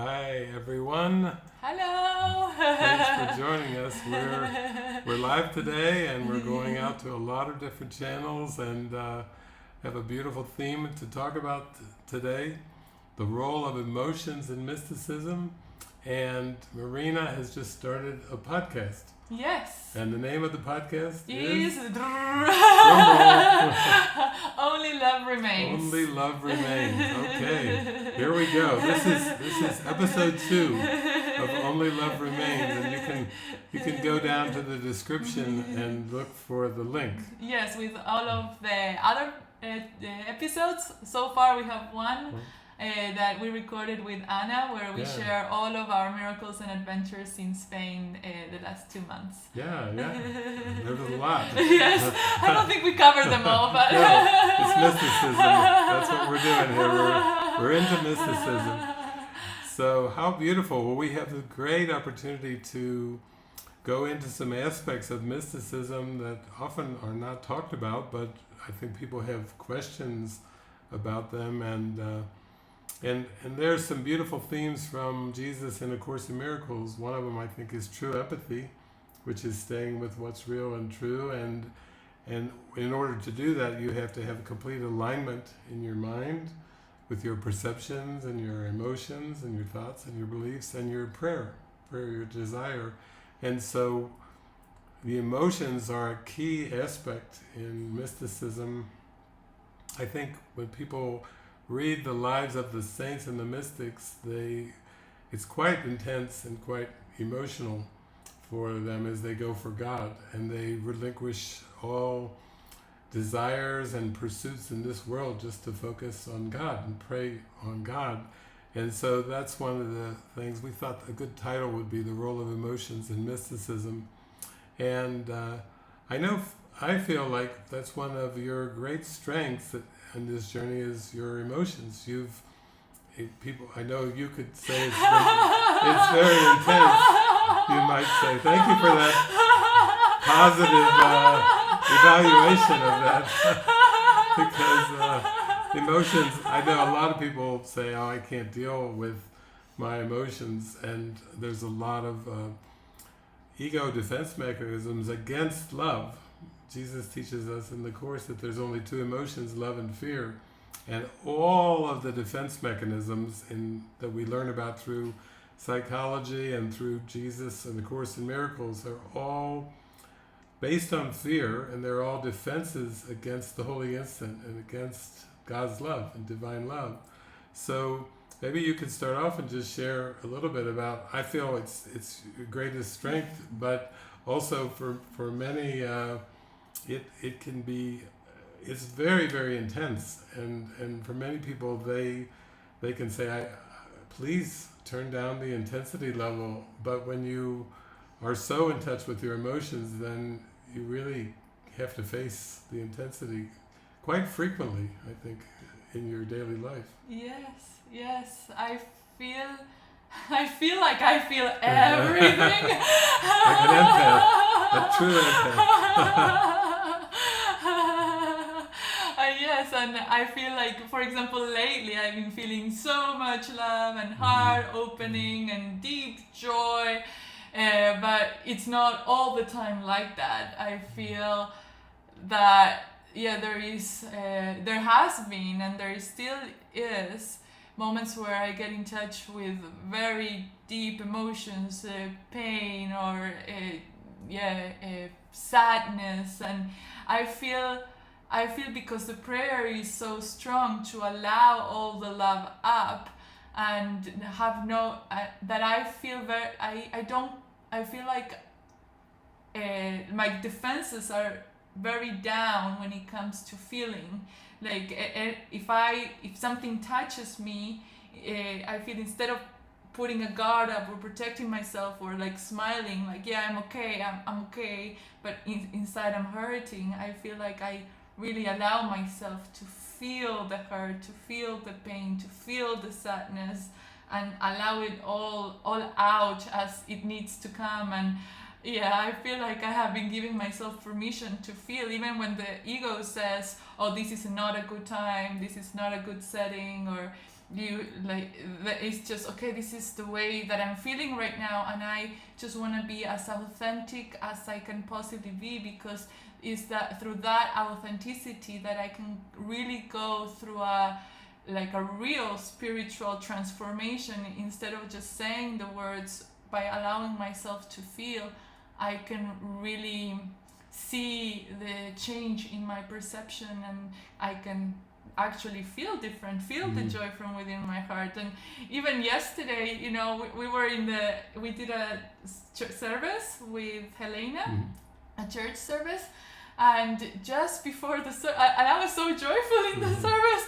Hi everyone. Hello. Thanks for joining us. We're live today and we're going out to a lot of different channels and have a beautiful theme to talk about today. The role of emotions in mysticism. And Marina has just started a podcast. Yes. And the name of the podcast is Only Love Remains. Only Love Remains. Okay, here we go. This is episode 2 of Only Love Remains, and you can go down to the description and look for the link. Yes, with all of the other episodes. So far we have one that we recorded with Anna, where we share all of our miracles and adventures in Spain the last 2 months. Yeah. There's a lot. Yes, I don't think we covered them all, but no, it's mysticism. That's what we're doing here. We're into mysticism. So how beautiful. Well, we have a great opportunity to go into some aspects of mysticism that often are not talked about, but I think people have questions about them, and there's some beautiful themes from Jesus in A Course in Miracles. One of them, I think, is true empathy, which is staying with what's real and true. And in order to do that, you have to have complete alignment in your mind with your perceptions and your emotions and your thoughts and your beliefs and your prayer, your desire. And so the emotions are a key aspect in mysticism. I think when people read the lives of the saints and the mystics, it's quite intense and quite emotional for them as they go for God, and they relinquish all desires and pursuits in this world just to focus on God and pray on God. And so that's one of the things we thought a good title would be, The Role of Emotions in Mysticism. And I feel like that's one of your great strengths in this journey is your emotions. I know you could say it's very intense. You might say, thank you for that positive evaluation of that. Because emotions, I know a lot of people say, oh, I can't deal with my emotions. And there's a lot of ego defense mechanisms against love. Jesus teaches us in the Course that there's only 2 emotions, love and fear. And all of the defense mechanisms that we learn about through psychology and through Jesus and the Course in Miracles are all based on fear, and they're all defenses against the Holy Instant and against God's love and divine love. So maybe you could start off and just share a little bit about, I feel it's your greatest strength, but also for many, it can be, it's very, very intense, and for many people they can say, please turn down the intensity level. But when you are so in touch with your emotions, then you really have to face the intensity quite frequently, I think, in your daily life. Yes, I feel like I feel everything. Like an empath, a true empath. Yes, and I feel like, for example, lately I've been feeling so much love and heart opening and deep joy, but it's not all the time like that. I feel that there has been and there still is moments where I get in touch with very deep emotions, pain or sadness, and I feel because the prayer is so strong to allow all the love up and have that I feel I feel like my defenses are very down when it comes to feeling. Like if something touches me, I feel instead of putting a guard up or protecting myself or like smiling like I'm okay, but inside I'm hurting, I feel like I really allow myself to feel the hurt, to feel the pain, to feel the sadness, and allow it all out as it needs to come. And I feel like I have been giving myself permission to feel, even when the ego says, oh, this is not a good time, this is not a good setting, or it's just okay, this is the way that I'm feeling right now, and I just want to be as authentic as I can possibly be, because it's that through that authenticity that I can really go through a real spiritual transformation. Instead of just saying the words, by allowing myself to feel, I can really see the change in my perception, and I can actually feel different, feel the joy from within my heart. And even yesterday, we did a service with Helena, a church service, and just before the service, and I was so joyful in the service,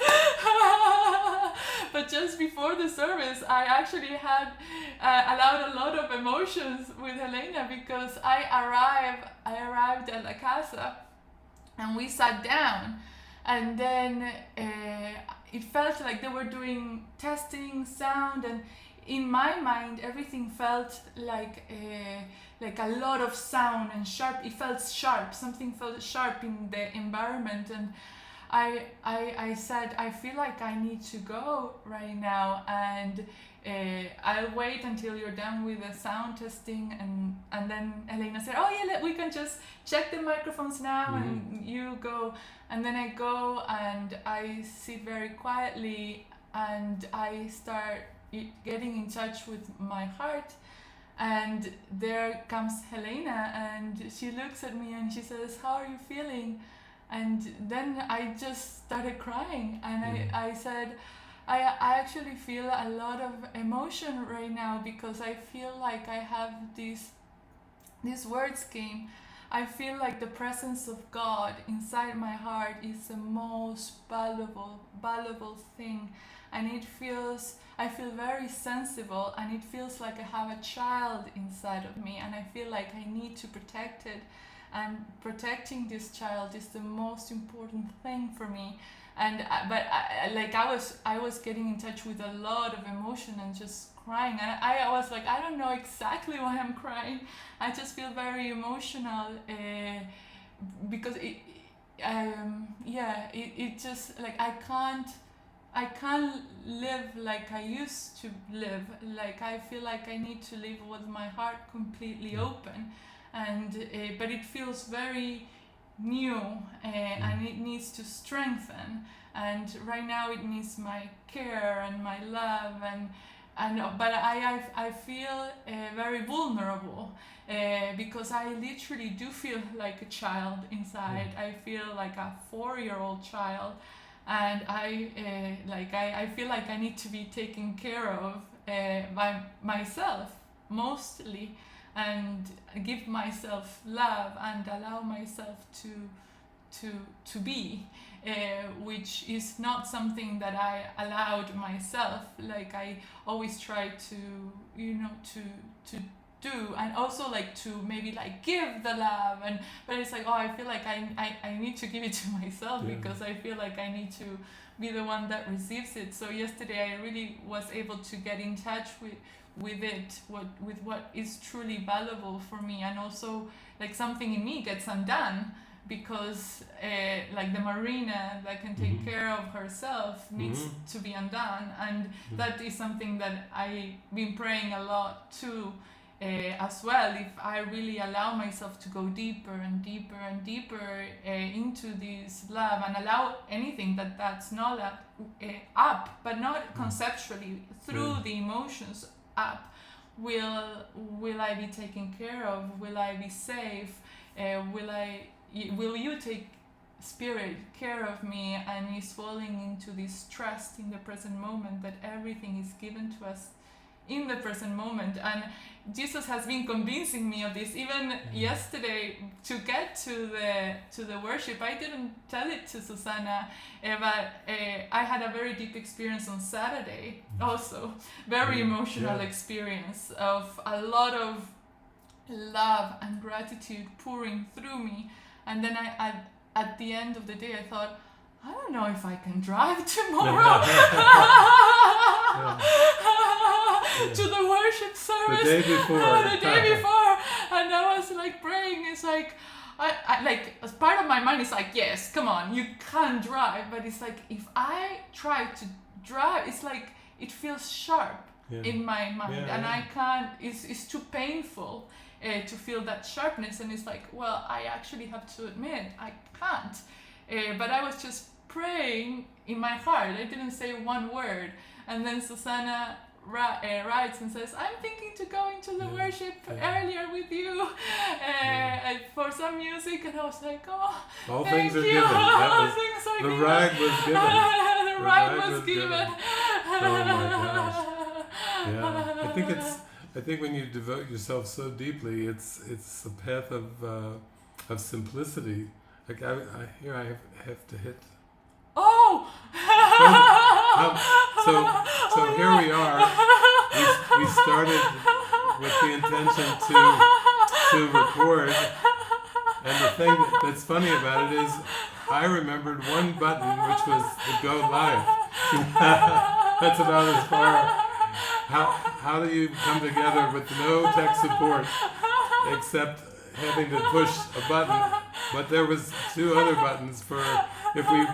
but just before the service, I actually had allowed a lot of emotions with Helena, because I arrived at La Casa, and we sat down, and then it felt like they were doing testing sound, and in my mind everything felt like a lot of sound and sharp. It felt sharp, something felt sharp in the environment, and I said, I feel like I need to go right now, and I'll wait until you're done with the sound testing. And then Elena said, oh yeah, we can just check the microphones now, and you go. And then I go and I sit very quietly, and I start getting in touch with my heart. And there comes Helena, and she looks at me and she says, how are you feeling? And then I just started crying, and I said, I actually feel a lot of emotion right now, because I feel like I have these words came. I feel like the presence of God inside my heart is the most valuable thing, and I feel very sensible, and it feels like I have a child inside of me, and I feel like I need to protect it, and protecting this child is the most important thing for me. And I was getting in touch with a lot of emotion and just crying, and I was like, I don't know exactly why I'm crying. I just feel very emotional, because it just like I can't live like I used to live. Like I feel like I need to live with my heart completely open, and but it feels very new, and it needs to strengthen. And right now it needs my care and my love, but I feel very vulnerable, because I literally do feel like a child inside. I feel like a 4-year-old child, and I feel like I need to be taken care of by myself mostly, and give myself love and allow myself to be, which is not something that I allowed myself. Like I always try to do, and also like to maybe like give the love, but it's like, oh, I feel like I need to give it to myself, because I feel like I need to be the one that receives it. So yesterday I really was able to get in touch with what is truly valuable for me, and also like something in me gets undone, because like the Marina that can take care of herself needs to be undone, and that is something that I've been praying a lot too, as well. If I really allow myself to go deeper and deeper and deeper into this love, and allow anything that's not up, but not conceptually, through the emotions up, will I be taken care of? Will I be safe? Will you take spirit care of me? And is falling into this trust in the present moment, that everything is given to us in the present moment. And Jesus has been convincing me of this. Even yesterday, to get to the worship, I didn't tell it to Susanna, but I had a very deep experience on Saturday also. Very emotional experience of a lot of love and gratitude pouring through me. And then at the end of the day, I thought, I don't know if I can drive tomorrow to the worship service. The day before. And I was like praying. It's like, I like, as part of my mind is like, yes, come on, you can drive. But it's like, if I try to drive. It's like it feels sharp in my mind, and I can't. It's too painful to feel that sharpness, and it's like, well, I actually have to admit I can't. But I was just praying in my heart. I didn't say one word, and then Susanna writes and says, I'm thinking to go into the worship earlier with you for some music, and I was like, oh, all thank things are you. given. The ride was given. The ride was given. Oh my gosh. Yeah. I think when you devote yourself so deeply, it's a path of simplicity. Like I have to hit. Oh. So here we are. We started with the intention to record, and the thing that's funny about it is I remembered one button, which was the go live. That's about as far. How do you come together with no tech support except having to push a button? But there was 2 other buttons for if we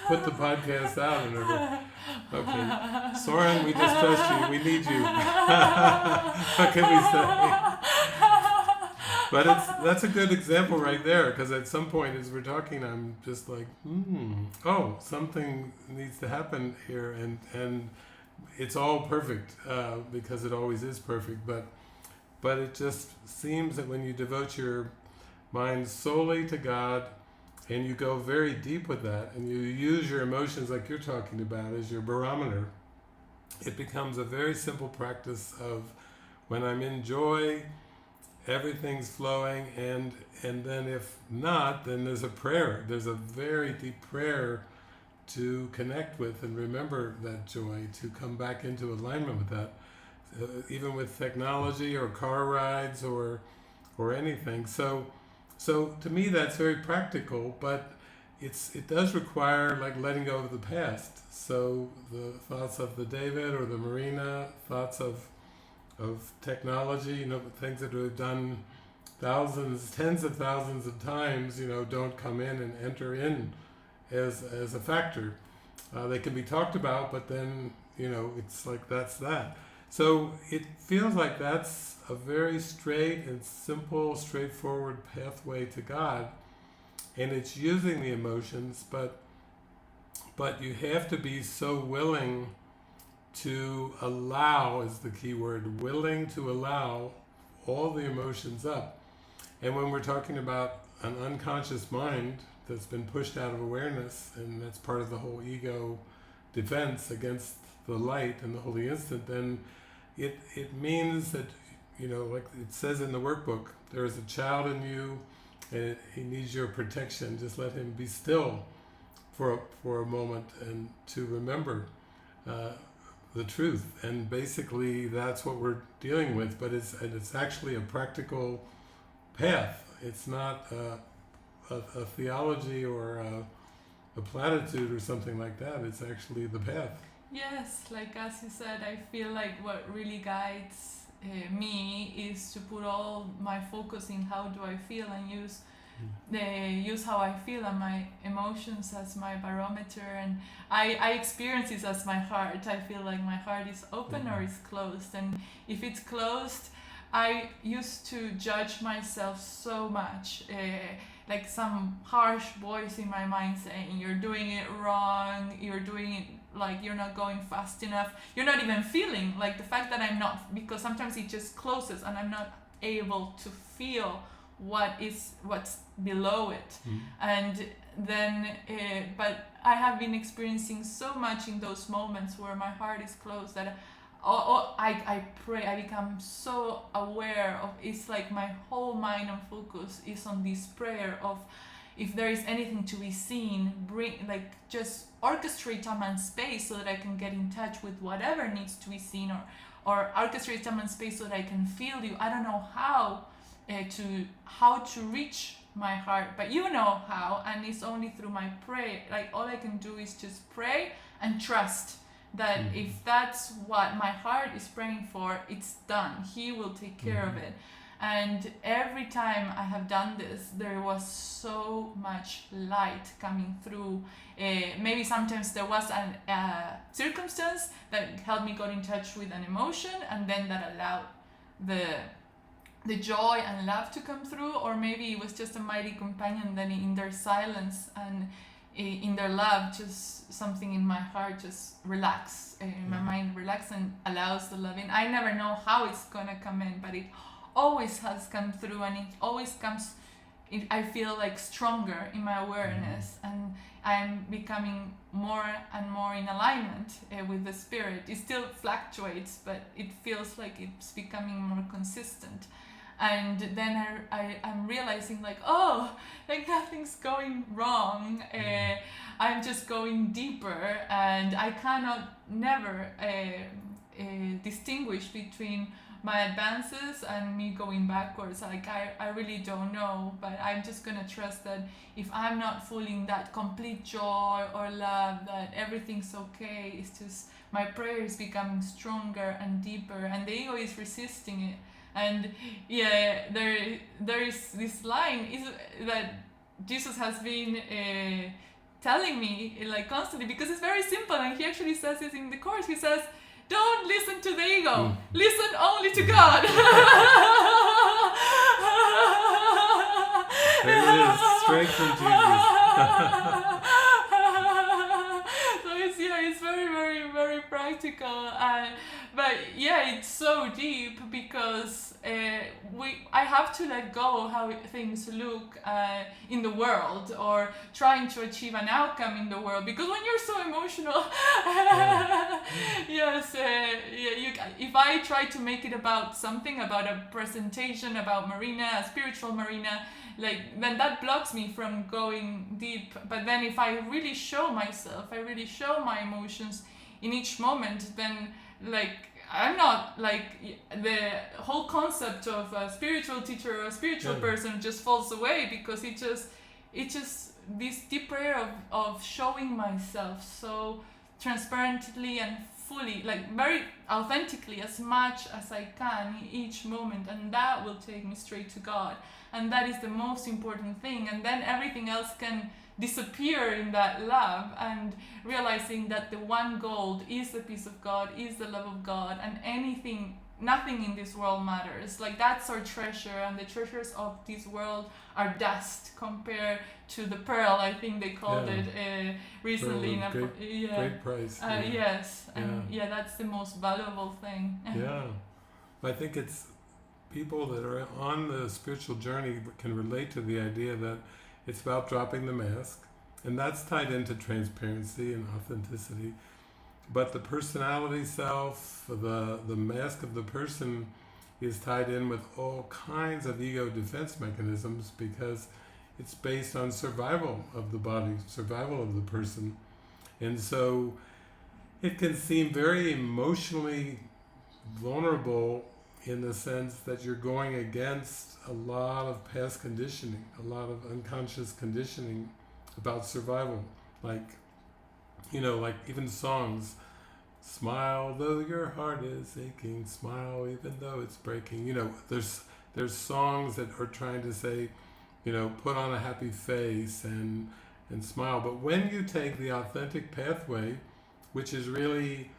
put the podcast out and everything. Okay, Soren, we just trust you. We need you. What can we say? But that's a good example right there, because at some point as we're talking, I'm just like, something needs to happen here, and it's all perfect because it always is perfect. But it just seems that when you devote your mind solely to God, and you go very deep with that, and you use your emotions like you're talking about as your barometer, it becomes a very simple practice of when I'm in joy, everything's flowing, and then if not, then there's a prayer. There's a very deep prayer to connect with and remember that joy, to come back into alignment with that, even with technology or car rides or anything. So to me that's very practical, but it does require like letting go of the past. So the thoughts of the David or the Marina, thoughts of technology, things that we've done thousands, tens of thousands of times, don't come in and enter in as a factor. They can be talked about, but then, it's like that's that. So it feels like that's a very straight and simple, straightforward pathway to God, and it's using the emotions, but you have to be so willing to allow, is the key word, willing to allow all the emotions up. And when we're talking about an unconscious mind that's been pushed out of awareness, and that's part of the whole ego defense against the light and the holy instant, then it means that, like it says in the workbook, there is a child in you and he needs your protection. Just let him be still for a moment and to remember the truth. And basically that's what we're dealing with, but it's actually a practical path. It's not a theology or a platitude or something like that. It's actually the path. Yes, like as you said, I feel like what really guides me is to put all my focus in how do I feel, and use how I feel and my emotions as my barometer, and I experience this as my heart. I feel like my heart is open or is closed, and if it's closed, I used to judge myself so much, like some harsh voice in my mind saying you're doing it wrong, you're doing it like you're not going fast enough, you're not even feeling, like the fact that I'm not, because sometimes it just closes and I'm not able to feel what's below it. And then but I have been experiencing so much in those moments where my heart is closed that I pray, I become so aware of, it's like my whole mind and focus is on this prayer of, if there is anything to be seen, just orchestrate time and space so that I can get in touch with whatever needs to be seen, or orchestrate time and space so that I can feel you. I don't know how to reach my heart, but you know how, and it's only through my prayer. Like all I can do is just pray and trust that if that's what my heart is praying for, it's done. He will take care of it. And every time I have done this, there was so much light coming through. Maybe sometimes there was a circumstance that helped me get in touch with an emotion, and then that allowed the joy and love to come through. Or maybe it was just a mighty companion, then in their silence and in their love, just something in my heart just relax, my mind relax and allows the love in. I never know how it's gonna come in, but it always has come through, and it always comes, I feel like stronger in my awareness, and I'm becoming more and more in alignment with the spirit. It still fluctuates, but it feels like it's becoming more consistent. And then I'm realizing like, oh, like nothing's going wrong. I'm just going deeper, and I cannot never distinguish between my advances and me going backwards. Like I really don't know, but I'm just gonna trust that if I'm not feeling that complete joy or love, that everything's okay. It's just my prayer is becoming stronger and deeper, and the ego is resisting it. And yeah, there is this line is that Jesus has been telling me like constantly, because it's very simple, and he actually says this in the course. He says, don't listen to the ego, listen only to God. There it is, straight from Jesus. So it's very, very, very practical. But yeah, it's so deep, because I have to let go how things look in the world, or trying to achieve an outcome in the world. Because when you're so emotional, yes, if I try to make it about something, about a presentation, about Marina, a spiritual Marina, like then that blocks me from going deep. But then if I really show myself, I really show my emotions in each moment, then like I'm not like the whole concept of a spiritual teacher or a spiritual person just falls away, because it just this deep prayer of showing myself so transparently and fully, like very authentically, as much as I can in each moment, and that will take me straight to God, and that is the most important thing. And then everything else can disappear in that love, and realizing that the one gold is the peace of God, is the love of God, and nothing in this world matters. Like that's our treasure, and the treasures of this world are dust compared to the pearl, I think they called it recently. Great price. Yes, and that's the most valuable thing. Yeah, I think it's people that are on the spiritual journey can relate to the idea that it's about dropping the mask, and that's tied into transparency and authenticity. But the personality self, the mask of the person, is tied in with all kinds of ego defense mechanisms, because it's based on survival of the body, survival of the person. And so it can seem very emotionally vulnerable, in the sense that you're going against a lot of past conditioning, a lot of unconscious conditioning about survival. Like, like even songs, smile though your heart is aching, smile even though it's breaking. There's songs that are trying to say, put on a happy face and smile. But when you take the authentic pathway, which is really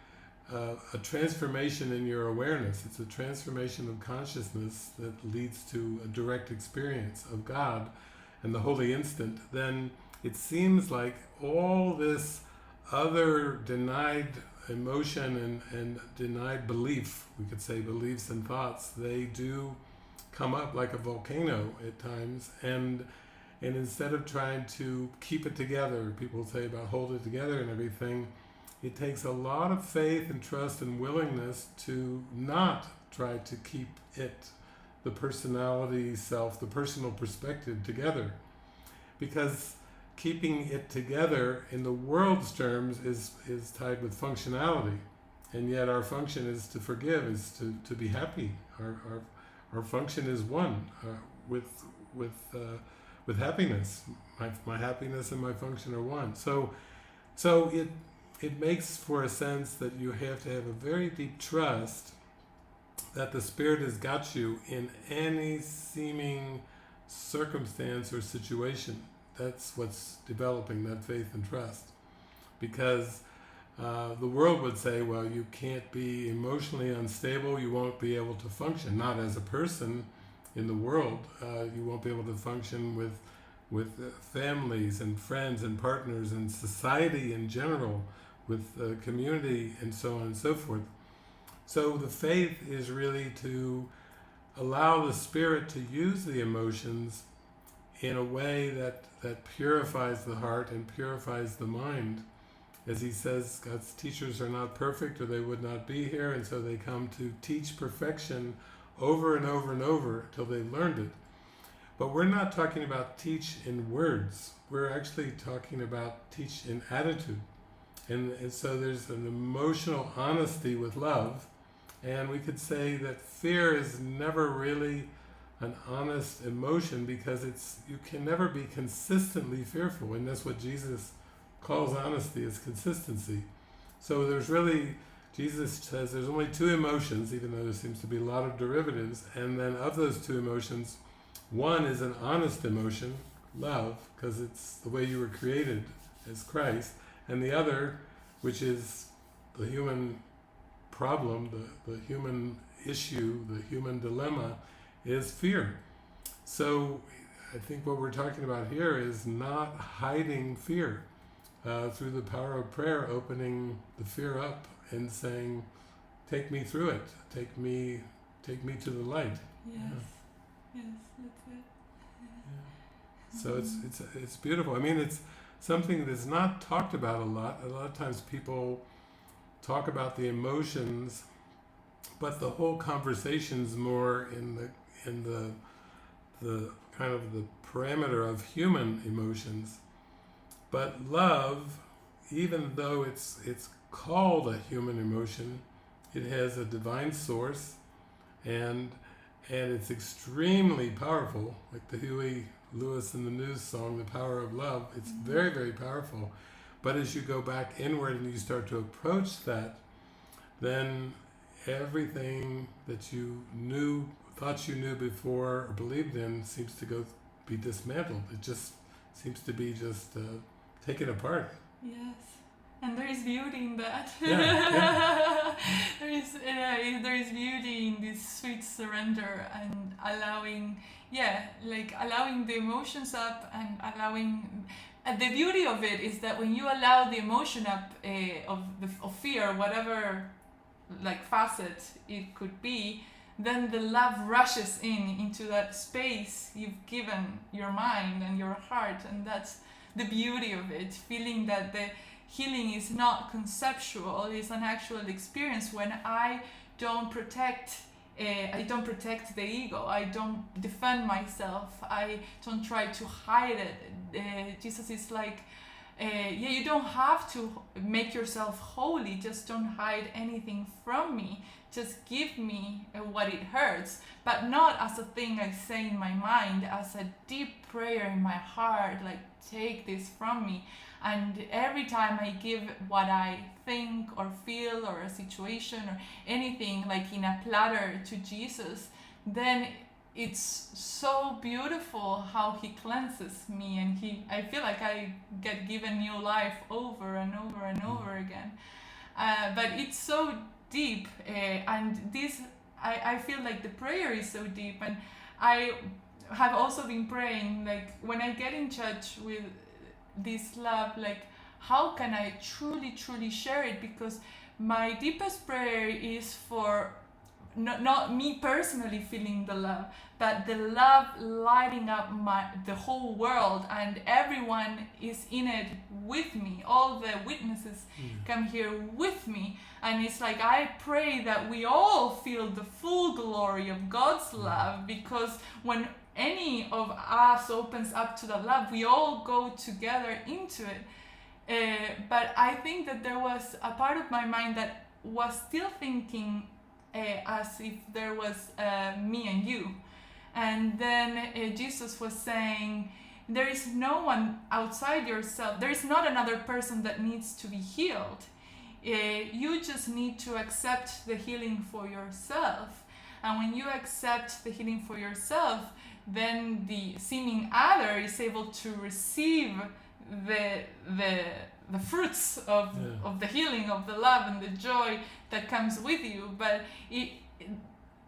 a transformation in your awareness, it's a transformation of consciousness that leads to a direct experience of God and the holy instant, then it seems like all this other denied emotion and denied belief, we could say beliefs and thoughts, they do come up like a volcano at times, and instead of trying to keep it together, people say about hold it together and everything, it takes a lot of faith and trust and willingness to not try to keep it, the personality self, the personal perspective together. Because keeping it together in the world's terms is tied with functionality. And yet our function is to forgive, is to be happy. Our function is one with happiness. My happiness and my function are one. So it makes for a sense that you have to have a very deep trust that the Spirit has got you in any seeming circumstance or situation. That's what's developing that faith and trust. Because the world would say, well, you can't be emotionally unstable, you won't be able to function. Not as a person in the world. You won't be able to function with families and friends and partners and society in general, with community and so on and so forth. So the faith is really to allow the Spirit to use the emotions in a way that purifies the heart and purifies the mind. As he says, God's teachers are not perfect or they would not be here, and so they come to teach perfection over and over and over till they've learned it. But we're not talking about teach in words. We're actually talking about teach in attitude. And so there's an emotional honesty with love. And we could say that fear is never really an honest emotion, because you can never be consistently fearful. And that's what Jesus calls honesty, is consistency. So Jesus says there's only two emotions, even though there seems to be a lot of derivatives. And then of those two emotions, one is an honest emotion, love, because it's the way you were created as Christ. And the other, which is the human problem, the human issue, the human dilemma, is fear. So I think what we're talking about here is not hiding fear. Through the power of prayer, opening the fear up and saying, take me through it, take me to the light. Yes, Yeah. yes, that's it. Yeah. So it's beautiful. I mean, it's something that's not talked about a lot. A lot of times people talk about the emotions, but the whole conversation's more in the kind of the parameter of human emotions. But love, even though it's called a human emotion, it has a divine source, and it's extremely powerful, like the Huey Lewis and the News song, The Power of Love. It's very, very powerful. But as you go back inward and you start to approach that, then everything that you thought you knew before or believed in seems to be dismantled. It just seems to be taken apart. Yes, and there is beauty in that. Yeah. There is beauty in this sweet surrender and allowing the emotions up and allowing. The beauty of it is that when you allow the emotion up of fear, whatever facet it could be, then the love rushes into that space you've given your mind and your heart, and that's the beauty of it. Feeling that the healing is not conceptual, it's an actual experience. When I don't protect the ego, I don't defend myself, I don't try to hide it. Jesus is like, you don't have to make yourself holy, just don't hide anything from me. Just give me what it hurts, but not as a thing I say in my mind, as a deep prayer in my heart, like, take this from me. And every time I give what I think or feel or a situation or anything, like in a platter, to Jesus, then it's so beautiful how he cleanses me, and I feel like I get given new life over and over and over again. But it's so deep, and this I feel like the prayer is so deep, and I have also been praying, like, when I get in touch with this love, like, how can I truly share it? Because my deepest prayer is for not me personally feeling the love, but the love lighting up the whole world, and everyone is in it with me. All the witnesses come here with me, and it's like I pray that we all feel the full glory of God's love, because when any of us opens up to the love, we all go together into it. But I think that there was a part of my mind that was still thinking as if there was me and you. And then Jesus was saying, there is no one outside yourself. There is not another person that needs to be healed. You just need to accept the healing for yourself. And when you accept the healing for yourself, then the seeming other is able to receive the fruits of the healing, of the love and the joy that comes with you. But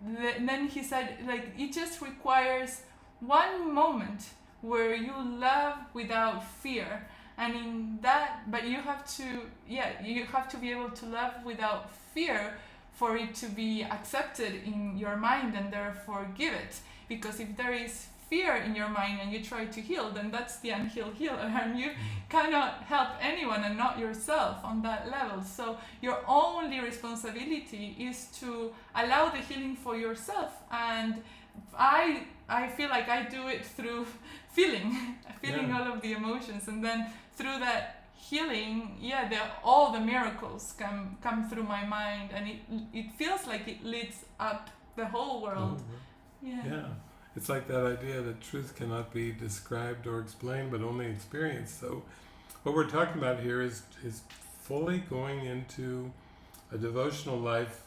then he said, like, it just requires one moment where you love without fear. And in that, but you have to be able to love without fear for it to be accepted in your mind and therefore give it. Because if there is fear in your mind and you try to heal, then that's the unhealed healer, and you cannot help anyone and not yourself on that level. So your only responsibility is to allow the healing for yourself. And I feel like I do it through feeling all of the emotions, and then through that healing, all the miracles come through my mind, and it feels like it leads up the whole world. Yeah. It's like that idea that truth cannot be described or explained, but only experienced. So what we're talking about here is fully going into a devotional life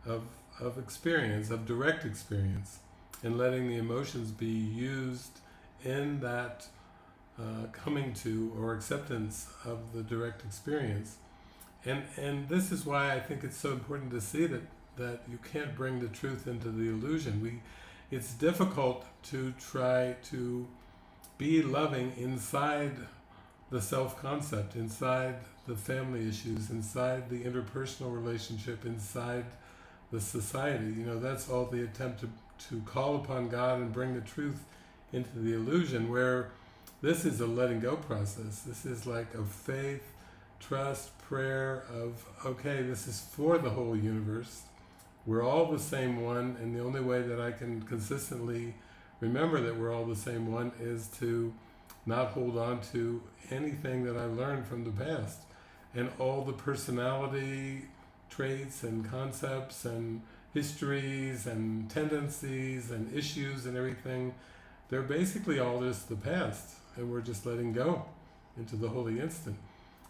of experience, of direct experience, and letting the emotions be used in that coming to or acceptance of the direct experience. And this is why I think it's so important to see that you can't bring the truth into the illusion. It's difficult to try to be loving inside the self-concept, inside the family issues, inside the interpersonal relationship, inside the society. That's all the attempt to call upon God and bring the truth into the illusion, where this is a letting go process. This is like a faith, trust, prayer of, okay, this is for the whole universe. We're all the same one, and the only way that I can consistently remember that we're all the same one is to not hold on to anything that I learned from the past. And all the personality traits and concepts and histories and tendencies and issues and everything, they're basically all just the past, and we're just letting go into the holy instant.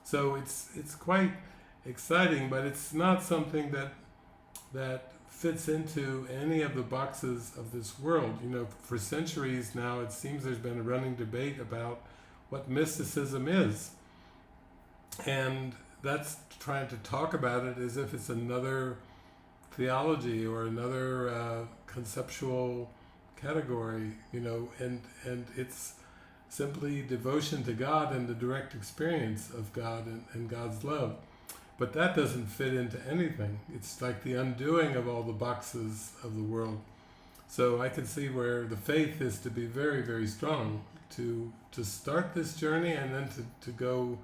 So it's quite exciting, but it's not something that fits into any of the boxes of this world. For centuries now, it seems there's been a running debate about what mysticism is. And that's trying to talk about it as if it's another theology or another conceptual category, and it's simply devotion to God and the direct experience of God and God's love. But that doesn't fit into anything. It's like the undoing of all the boxes of the world. So I can see where the faith is to be very, very strong, to start this journey and then to go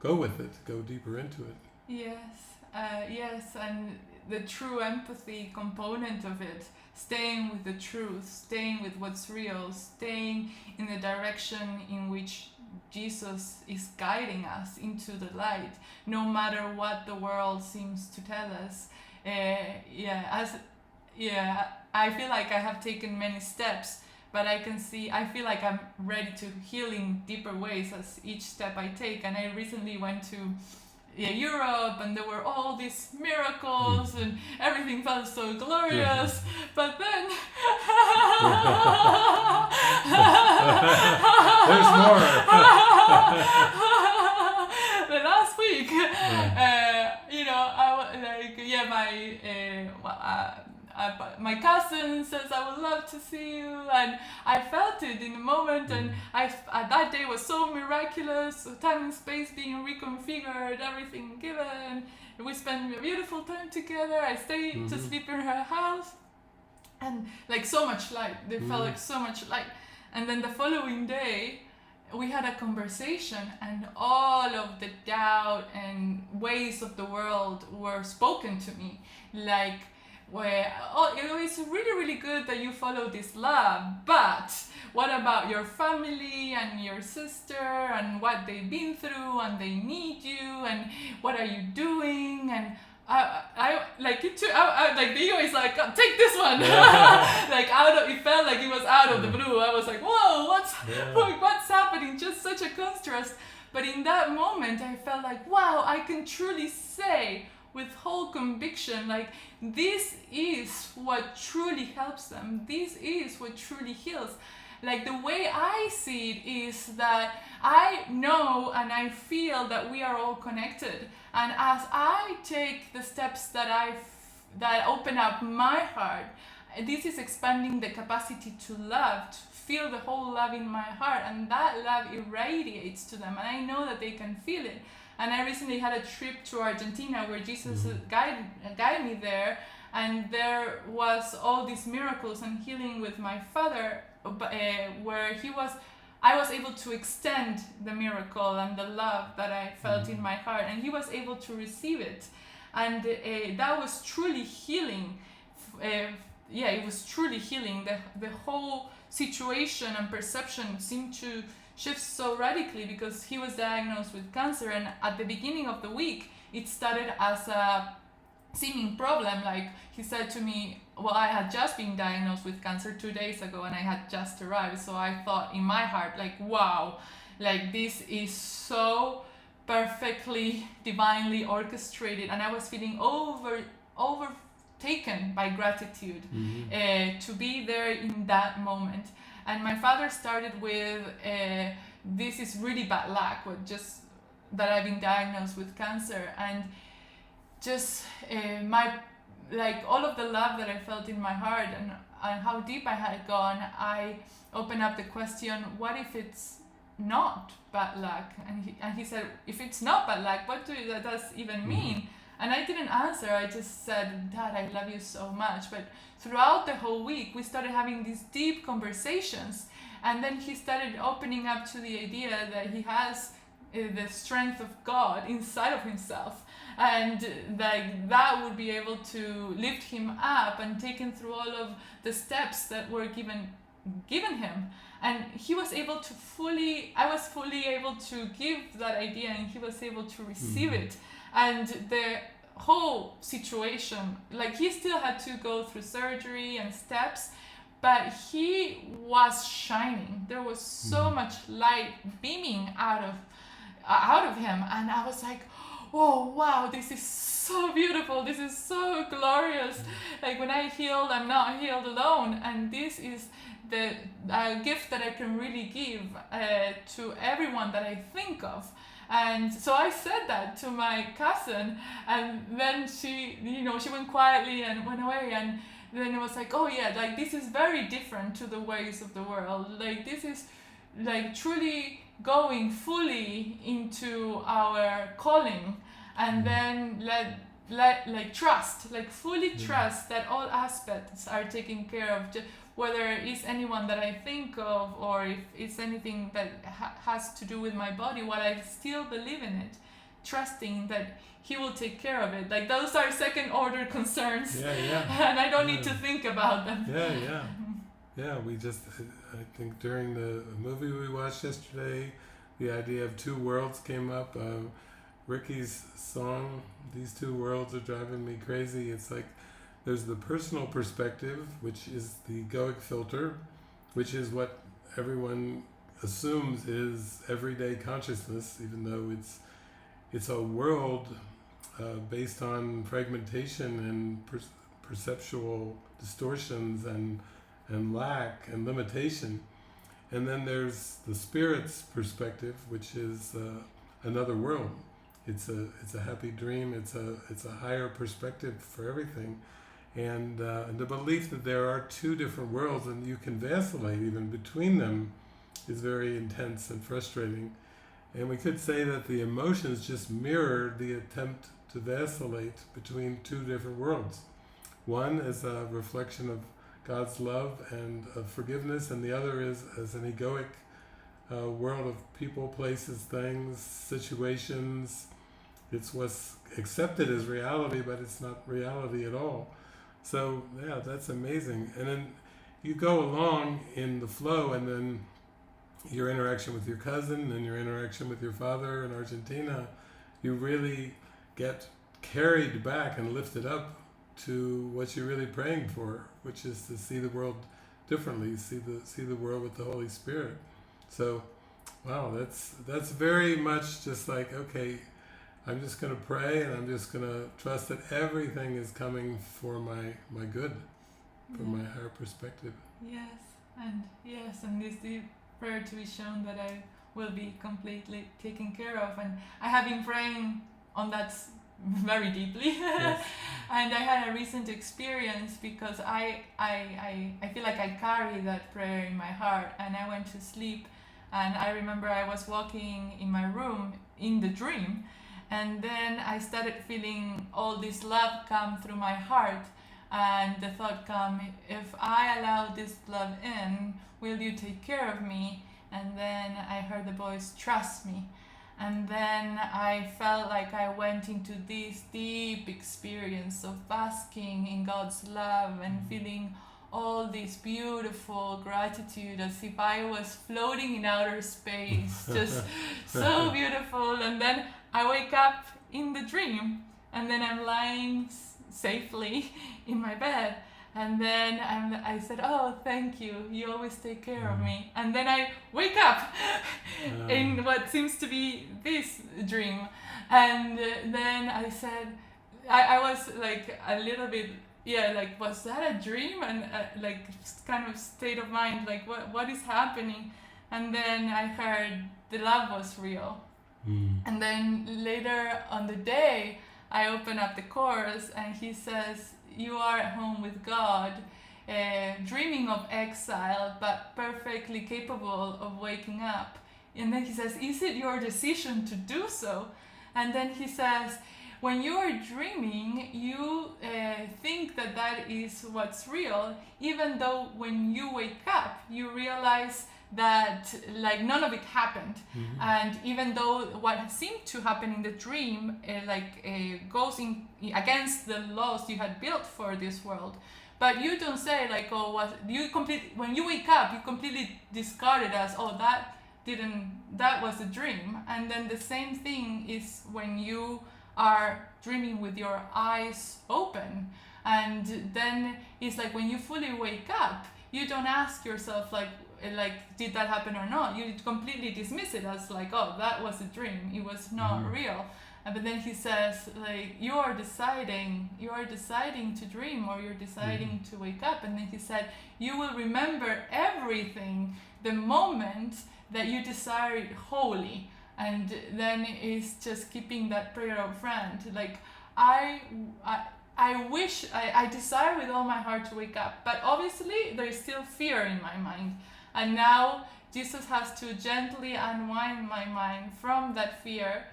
with it, go deeper into it. Yes, and the true empathy component of it, staying with the truth, staying with what's real, staying in the direction in which Jesus is guiding us into the light, no matter what the world seems to tell us. I feel like I have taken many steps, but I feel like I'm ready to heal in deeper ways as each step I take. And I recently went to Europe, and there were all these miracles and everything felt so glorious, but then there's more. The last week, my cousin says, I would love to see you, and I felt it in the moment, and that day was so miraculous, time and space being reconfigured, everything given. We spent a beautiful time together. I stayed to sleep in her house, and like so much light. They felt like so much light. And then the following day, we had a conversation, and all of the doubt and ways of the world were spoken to me, like, it's really, really good that you follow this love, but what about your family and your sister and what they've been through, and they need you, and what are you doing? And I like it too. Like the ego is like, take this one. Like it felt like it was out of the blue. I was like, whoa, what's happening? Just such a contrast. But in that moment, I felt like, wow, I can truly say with whole conviction, like this is what truly helps them. This is what truly heals. Like the way I see it is that I know and I feel that we are all connected. And as I take the steps that open up my heart, this is expanding the capacity to love, to feel the whole love in my heart, and that love irradiates to them, and I know that they can feel it. And I recently had a trip to Argentina where Jesus guided me there, and there was all these miracles and healing with my father, where I was able to extend the miracle and the love that I felt in my heart, and he was able to receive it, and that was truly healing. It was truly healing. The whole situation and perception seemed to shift so radically because he was diagnosed with cancer, and at the beginning of the week it started as a seeming problem. Like he said to me, well, I had just been diagnosed with cancer 2 days ago and I had just arrived, so I thought in my heart, like, wow, like this is so perfectly divinely orchestrated, and I was feeling overtaken by gratitude to be there in that moment. And my father started with this is really bad luck, just that I've been diagnosed with cancer, and just all of the love that I felt in my heart and how deep I had gone, I opened up the question, what if it's not bad luck? And he said, if it's not bad luck, what does that even mean? And I didn't answer. I just said, Dad, I love you so much. But throughout the whole week, we started having these deep conversations. And then he started opening up to the idea that he has the strength of God inside of himself. And that would be able to lift him up and take him through all of the steps that were given him. And he was able to I was fully able to give that idea, and he was able to receive it. And the whole situation, like he still had to go through surgery and steps, but he was shining. There was so much light beaming out of him, and I was like, oh wow, this is so beautiful, this is so glorious. Like when I healed, I'm not healed alone, and this is the gift that I can really give to everyone that I think of. And so I said that to my cousin, and then she went quietly and went away, and then it was like, oh yeah, like this is very different to the ways of the world. Like this is like truly going fully into our calling, and then trust, like fully trust that all aspects are taken care of, whether it's anyone that I think of or if it's anything that has to do with my body, while I still believe in it, trusting that he will take care of it. Like those are second order concerns, and I don't need to think about them. We just, I think during the movie we watched yesterday, the idea of two worlds came up. Ricky's song, These Two Worlds Are Driving Me Crazy. It's like there's the personal perspective, which is the egoic filter, which is what everyone assumes is everyday consciousness, even though it's a world based on fragmentation and perceptual distortions and lack and limitation. And then there's the spirit's perspective, which is another world. It's a happy dream. It's a higher perspective for everything. And the belief that there are two different worlds and you can vacillate even between them is very intense and frustrating. And we could say that the emotions just mirror the attempt to vacillate between two different worlds. One is a reflection of God's love and of forgiveness, and the other is as an egoic world of people, places, things, situations. It's what's accepted as reality, but it's not reality at all. So yeah, that's amazing. And then you go along in the flow, and then your interaction with your cousin and your interaction with your father in Argentina, you really get carried back and lifted up to what you're really praying for, which is to see the world differently, see the world with the Holy Spirit. So wow, that's very much just like, okay, I'm just going to pray, and I'm just going to trust that everything is coming for my good, from my higher perspective. Yes, and this the prayer to be shown that I will be completely taken care of, and I have been praying on that very deeply. Yes. And I had a recent experience because I feel like I carry that prayer in my heart, and I went to sleep, and I remember I was walking in my room in the dream, and then I started feeling all this love come through my heart, and the thought come, if I allow this love in, will you take care of me? And then I heard the voice, trust me. And then I felt like I went into this deep experience of basking in God's love and feeling all this beautiful gratitude, as if I was floating in outer space, just so beautiful. And then I wake up in the dream, and then I'm lying safely in my bed. And then I said, oh, thank you. You always take care of me. And then I wake up in what seems to be this dream. And then I said, I was like a little bit, like, was that a dream? And like kind of state of mind, like what is happening? And then I heard the love was real. And then later on the day, I open up the course, and he says, you are at home with God, dreaming of exile, but perfectly capable of waking up. And then he says, is it your decision to do so? And then he says, when you are dreaming, you think that is what's real, even though when you wake up, you realize that like none of it happened. And even though what seemed to happen in the dream goes in against the laws you had built for this world, but you don't say like, oh, when you wake up, you completely discard it as, oh, that was a dream. And then the same thing is when you are dreaming with your eyes open, and then it's like when you fully wake up, you don't ask yourself like did that happen or not. You completely dismiss it as like, oh, that was a dream, it was not real. But then he says, like, you are deciding to dream, or you're deciding to wake up. And then he said, you will remember everything the moment that you desire it wholly. And then it's just keeping that prayer up front, like I wish, I desire with all my heart to wake up, but obviously there is still fear in my mind. And now Jesus has to gently unwind my mind from that fear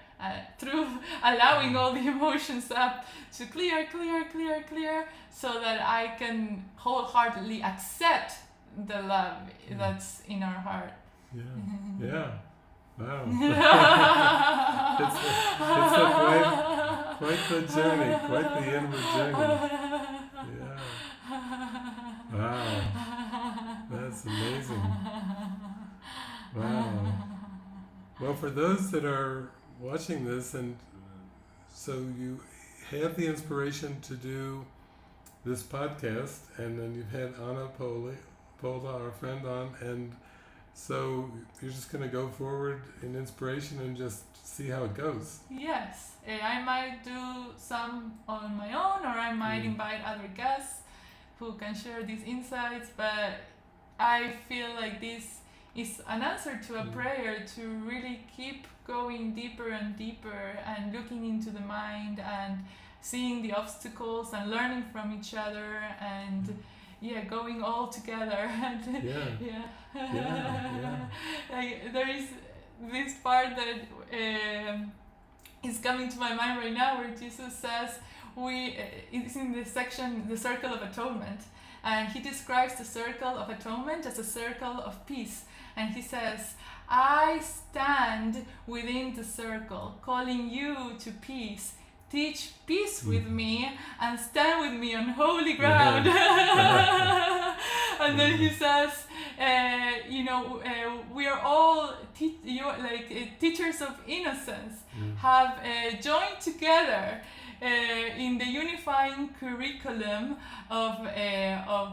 through allowing all the emotions up to clear, so that I can wholeheartedly accept the love that's in our heart. Yeah. Wow. it's quite the journey, quite the inward journey. Yeah. Wow. That's amazing. Wow. Well, for those that are watching this, and so you have the inspiration to do this podcast, and then you've had Anna Pola, our friend, on, and so you're just going to go forward in inspiration and just see how it goes. Yes. I might do some on my own, or I might invite other guests who can share these insights, but I feel like this is an answer to a prayer to really keep going deeper and deeper, and looking into the mind and seeing the obstacles and learning from each other, and going all together. Like, there is this part that is coming to my mind right now, where Jesus says it's in the section, the circle of atonement, and he describes the circle of atonement as a circle of peace, and he says, I stand within the circle, calling you to peace. Teach peace with me and stand with me on holy ground. And then he says, we are all teachers of innocence, have joined together in the unifying curriculum of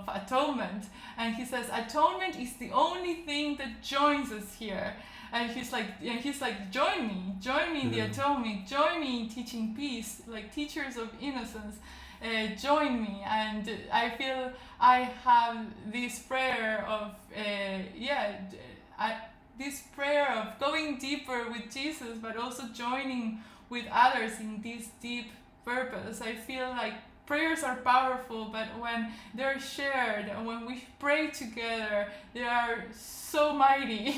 atonement, and he says atonement is the only thing that joins us here. And he's like, join me in the atonement, join me in teaching peace, like teachers of innocence, join me. And I feel I have this prayer of, this prayer of going deeper with Jesus, but also joining with others in this deep purpose. I feel like prayers are powerful, but when they're shared and when we pray together, they are so mighty.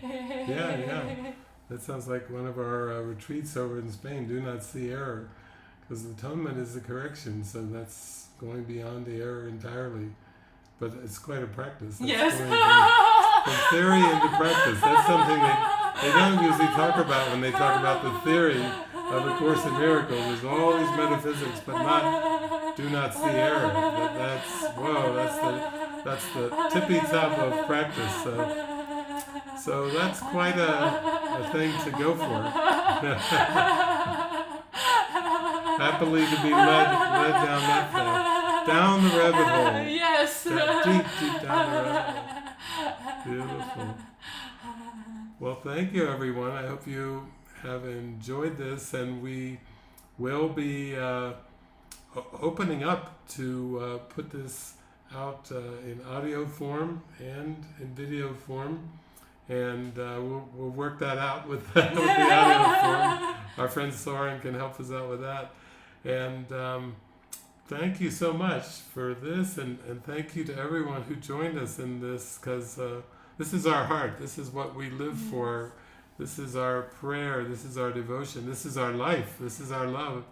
Yeah. That sounds like one of our retreats over in Spain. Do not see error, because atonement is the correction, so that's going beyond the error entirely. But it's quite a practice. That's yes. From theory into practice. That's something they don't usually talk about when they talk about the theory of A Course in Miracles. There's all these metaphysics, but do not see error. That's the tippy top of practice. So that's quite a thing to go for. Happily to be led down that path, down the rabbit hole. Yes. Deep down the rabbit hole. Beautiful. Well, thank you, everyone. I hope you have enjoyed this, and we will be opening up to put this out in audio form and in video form, and we'll work that out with the audio form. Our friend Soren can help us out with that. And thank you so much for this, and thank you to everyone who joined us in this, because this is our heart. This is what we live for. This is our prayer. This is our devotion. This is our life. This is our love.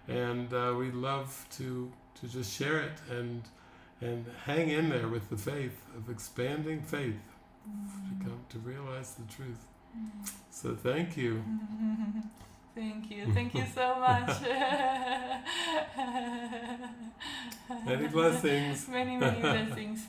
And we love to just share it and hang in there with the faith of expanding faith to realize the truth. So thank you. Thank you so much. Many blessings. Many blessings.